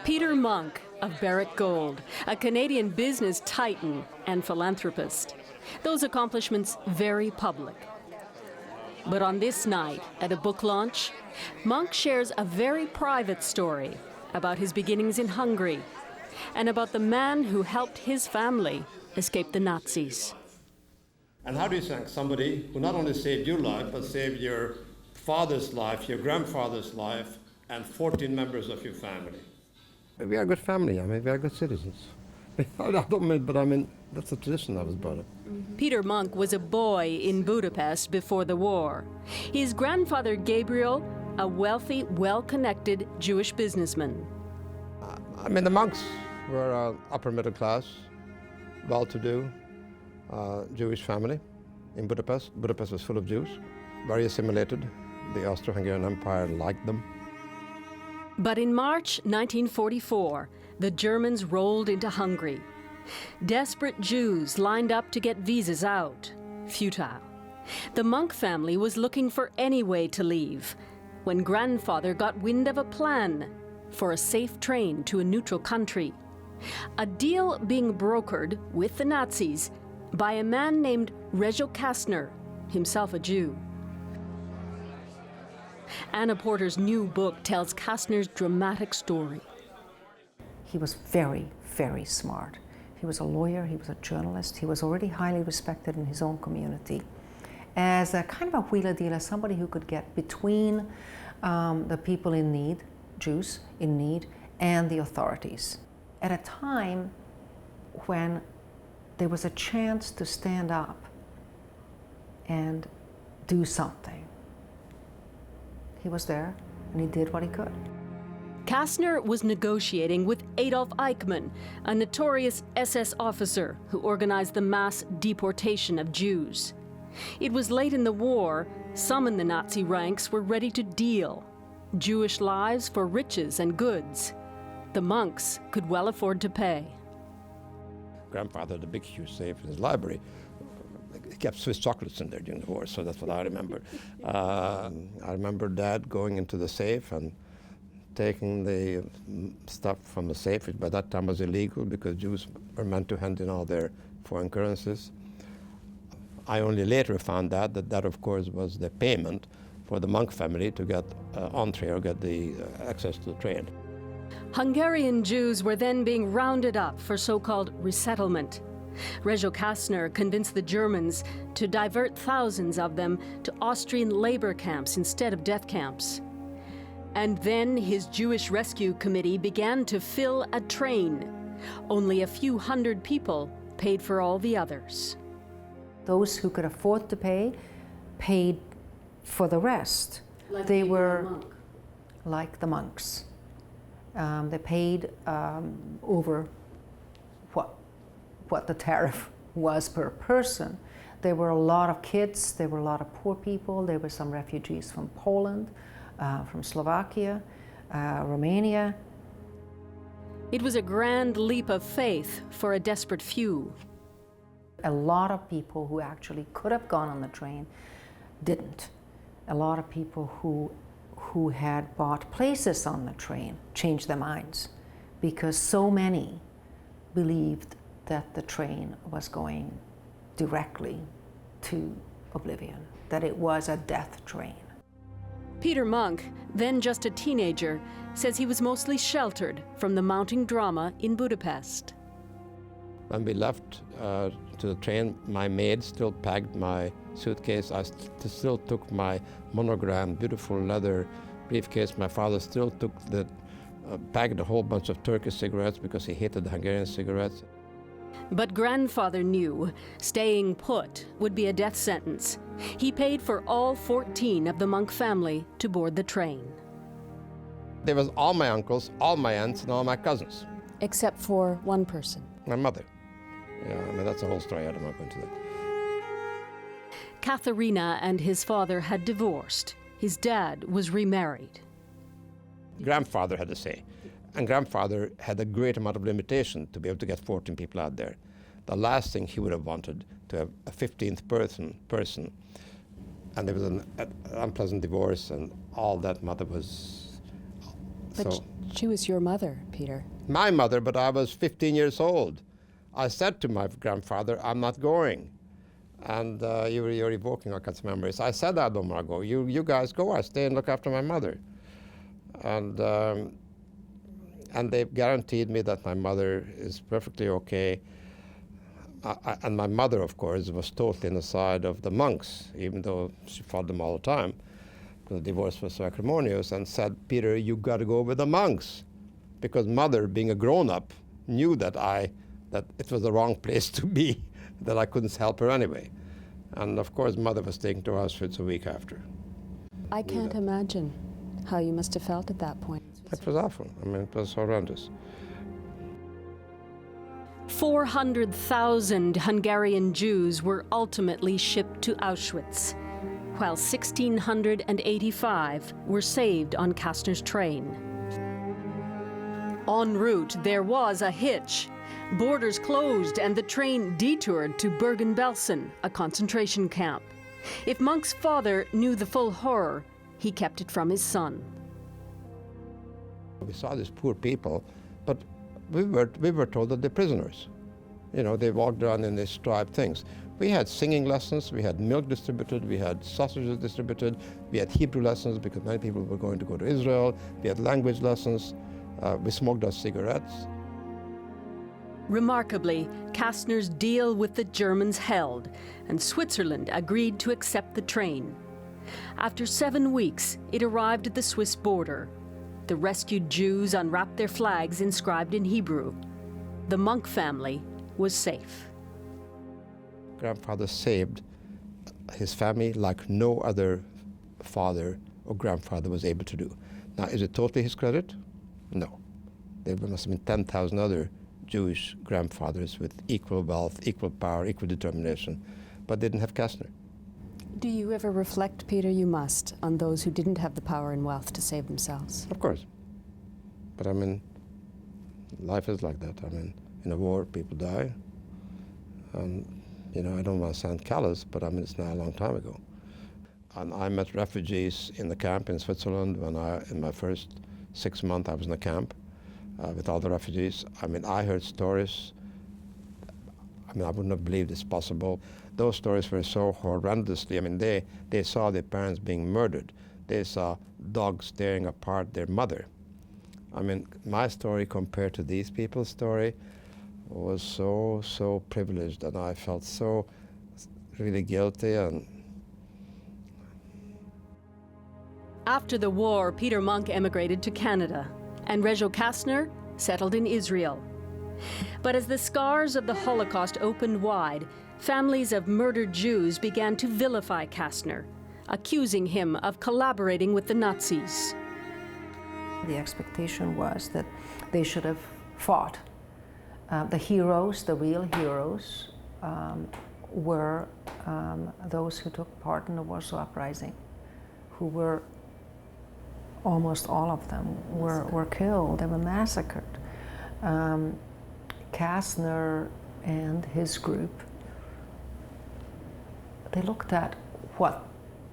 Peter Munk of Barrick Gold, a Canadian business titan and philanthropist. Those accomplishments very public. But on this night, at a book launch, Munk shares a very private story about his beginnings in Hungary and about the man who helped his family escape the Nazis. And how do you thank somebody who not only saved your life, but saved your father's life, your grandfather's life, and 14 members of your family? We are a good family. I mean, we are good citizens. I don't mean, but I mean, that's the tradition I was brought up. Peter Munk was a boy in Budapest before the war. His grandfather, Gabriel, a wealthy, well-connected Jewish businessman. I mean, the Monks were upper middle class, well-to-do Jewish family in Budapest. Budapest was full of Jews, very assimilated. The Austro-Hungarian Empire liked them. But in March 1944, the Germans rolled into Hungary. Desperate Jews lined up to get visas out. Futile. The Munk family was looking for any way to leave when grandfather got wind of a plan for a safe train to a neutral country. A deal being brokered with the Nazis by a man named Rezso Kasztner, himself a Jew. Anna Porter's new book tells Kasztner's dramatic story. He was very, very smart. He was a lawyer, he was a journalist, he was already highly respected in his own community as a kind of a wheeler dealer, somebody who could get between the people in need, Jews in need, and the authorities. At a time when there was a chance to stand up and do something. He was there, and he did what he could. Kasztner was negotiating with Adolf Eichmann, a notorious SS officer who organized the mass deportation of Jews. It was late in the war. Some in the Nazi ranks were ready to deal. Jewish lives for riches and goods. The Monks could well afford to pay. Grandfather had a big, huge safe in his library. He kept Swiss chocolates in there during the war, so that's what I remember. I remember Dad going into the safe and taking the stuff from the safe, which by that time was illegal because Jews were meant to hand in all their foreign currencies. I only later found out that of course was the payment for the Munk family to get entree or get the access to the train. Hungarian Jews were then being rounded up for so-called resettlement. Rezso Kasztner convinced the Germans to divert thousands of them to Austrian labor camps instead of death camps. And then his Jewish rescue committee began to fill a train. Only a few hundred people paid for all the others. Those who could afford to pay, paid for the rest. Like they were Monk. like the Monks. They paid over what the tariff was per person. There were a lot of kids, there were a lot of poor people, there were some refugees from Poland, from Slovakia, Romania. It was a grand leap of faith for a desperate few. A lot of people who actually could have gone on the train didn't. A lot of people who had bought places on the train changed their minds because so many believed that the train was going directly to oblivion, that it was a death train. Peter Munk, then just a teenager, says he was mostly sheltered from the mounting drama in Budapest. When we left to the train, my maid still packed my suitcase. I still took my monogrammed, beautiful leather briefcase. My father still took packed a whole bunch of Turkish cigarettes because he hated the Hungarian cigarettes. But grandfather knew staying put would be a death sentence. He paid for all 14 of the Munk family to board the train. There was all my uncles, all my aunts, and all my cousins. Except for one person. My mother. Yeah, I mean, that's a whole story. I don't want to go into that. Katharina and his father had divorced. His dad was remarried. Grandfather had a say. And grandfather had a great amount of limitation to be able to get 14 people out there. The last thing he would have wanted to have a 15th person, and there was an unpleasant divorce and all that. Mother was But she was your mother, Peter. My mother, but I was 15 years old. I said to my grandfather, I'm not going. And you're evoking all kinds of memories. I said, I don't want to go. You guys go. I stay and look after my mother. And they've guaranteed me that my mother is perfectly okay. And my mother, of course, was totally on the side of the monks, even though she fought them all the time. The divorce was so acrimonious, and said, Peter, you got to go with the monks. Because mother, being a grown-up, knew that it was the wrong place to be, that I couldn't help her anyway. And of course, mother was taken to Auschwitz a week after. I can't imagine how you must have felt at that point. It was awful. I mean, it was horrendous. 400,000 Hungarian Jews were ultimately shipped to Auschwitz, while 1,685 were saved on Kasztner's train. En route, there was a hitch. Borders closed and the train detoured to Bergen-Belsen, a concentration camp. If Munk's father knew the full horror, he kept it from his son. We saw these poor people, but we were told that they're prisoners. You know, they walked around in these striped things. We had singing lessons, we had milk distributed, we had sausages distributed, we had Hebrew lessons because many people were going to go to Israel, we had language lessons, we smoked our cigarettes. Remarkably, Kasztner's deal with the Germans held, and Switzerland agreed to accept the train. After 7 weeks, it arrived at the Swiss border. The rescued Jews unwrapped their flags inscribed in Hebrew. The Munk family was safe. Grandfather saved his family like no other father or grandfather was able to do. Now, is it totally his credit? No. There must have been 10,000 other Jewish grandfathers with equal wealth, equal power, equal determination, but didn't have Kasztner. Do you ever reflect, Peter, you must, on those who didn't have the power and wealth to save themselves? Of course. But I mean, life is like that. I mean, in a war, people die. You know, I don't want to sound callous, but I mean, it's now a long time ago. And I met refugees in the camp in Switzerland when in my first 6 months, I was in the camp with all the refugees. I mean, I heard stories. I mean, I wouldn't have believed it's possible. Those stories were so horrendously, I mean, they saw their parents being murdered. They saw dogs tearing apart their mother. I mean, my story compared to these people's story was so privileged, and I felt so really guilty. And after the war, Peter Munk emigrated to Canada, and Rezso Kasztner settled in Israel. But as the scars of the Holocaust opened wide, families of murdered Jews began to vilify Kasztner, accusing him of collaborating with the Nazis. The expectation was that they should have fought. The heroes, the real heroes, were those who took part in the Warsaw Uprising, who were, almost all of them, were killed, they were massacred. Kasztner and his group, they looked at what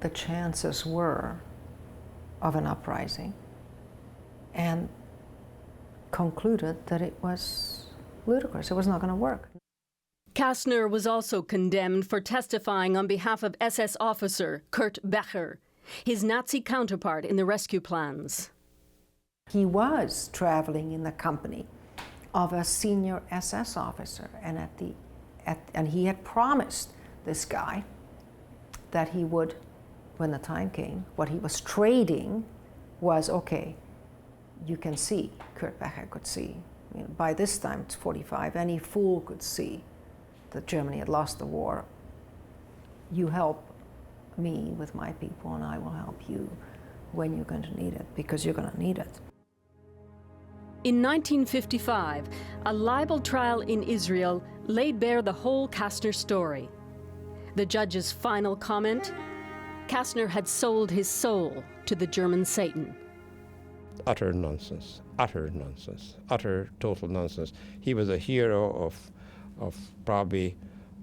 the chances were of an uprising and concluded that it was ludicrous, it was not going to work. Kasztner was also condemned for testifying on behalf of SS officer Kurt Becher, his Nazi counterpart in the rescue plans. He was traveling in the company of a senior SS officer, and he had promised this guy that he would, when the time came, what he was trading was, okay, you can see, Kurt Becher could see, you know, by this time it's 45, any fool could see that Germany had lost the war. You help me with my people and I will help you when you're going to need it, because you're going to need it. In 1955, a libel trial in Israel laid bare the whole Kasztner story. The judge's final comment: Kasztner had sold his soul to the German Satan. Utter nonsense, utter nonsense, utter total nonsense. He was a hero of probably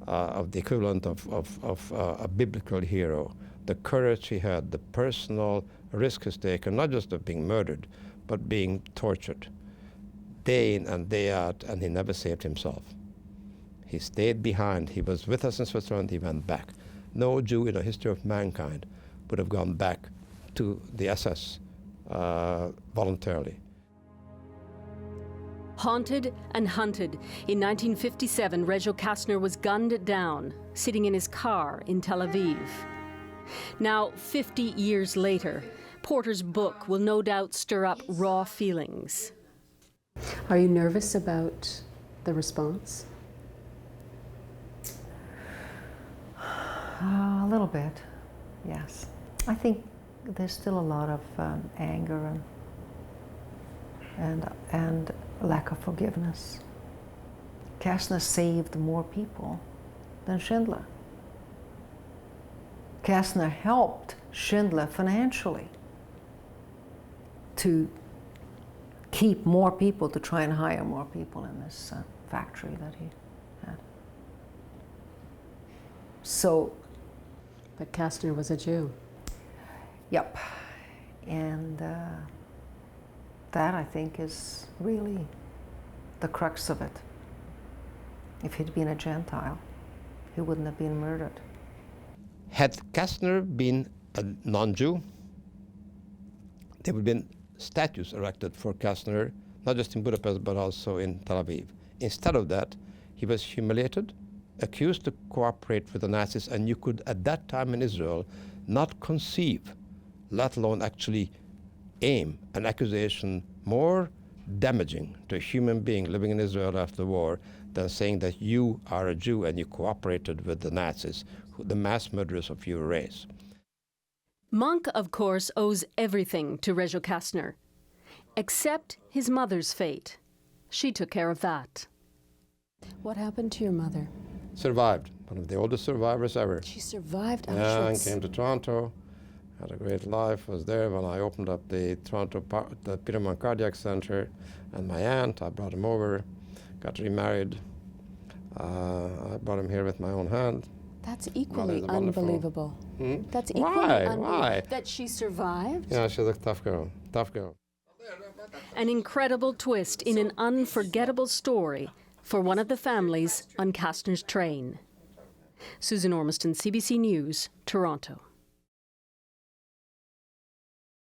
of the equivalent of a biblical hero. The courage he had, the personal risk is taken, not just of being murdered, but being tortured day in and day out, and he never saved himself. He stayed behind. He was with us in Switzerland. He went back. No Jew in the history of mankind would have gone back to the SS voluntarily. Haunted and hunted, in 1957, Rezso Kasztner was gunned down, sitting in his car in Tel Aviv. Now, 50 years later, Porter's book will no doubt stir up raw feelings. Are you nervous about the response? A little bit, yes. I think there's still a lot of anger and lack of forgiveness. Kasztner saved more people than Schindler. Kasztner helped Schindler financially to keep more people, to try and hire more people in this factory that he had. So, But Kasztner was a Jew. yep, and that I think is really the crux of it. If he'd been a Gentile, he wouldn't have been murdered. Had Kasztner been a non-Jew, there would have been statues erected for Kasztner, not just in Budapest, but also in Tel Aviv. Instead of that, he was humiliated, accused to cooperate with the Nazis, and you could, at that time in Israel, not conceive, let alone actually aim an accusation more damaging to a human being living in Israel after the war than saying that you are a Jew and you cooperated with the Nazis, the mass murderers of your race. Munk, of course, owes everything to Rezso Kasztner, except his mother's fate. She took care of that. What happened to your mother? Survived, one of the oldest survivors ever. She survived Yeah, and Auschwitz. came to Toronto, had a great life, was there when I opened up the the Peter Munk Cardiac Center, and my aunt, I brought him over, got remarried. I brought him here with my own hand. That's equally Mother's wonderful. unbelievable. Hmm? That's equally Why? unbelievable. Why? That she survived? Yeah, she's a tough girl, tough girl. An incredible twist in an unforgettable story for one of the families on Kasztner's train. Susan Ormiston, CBC News, Toronto.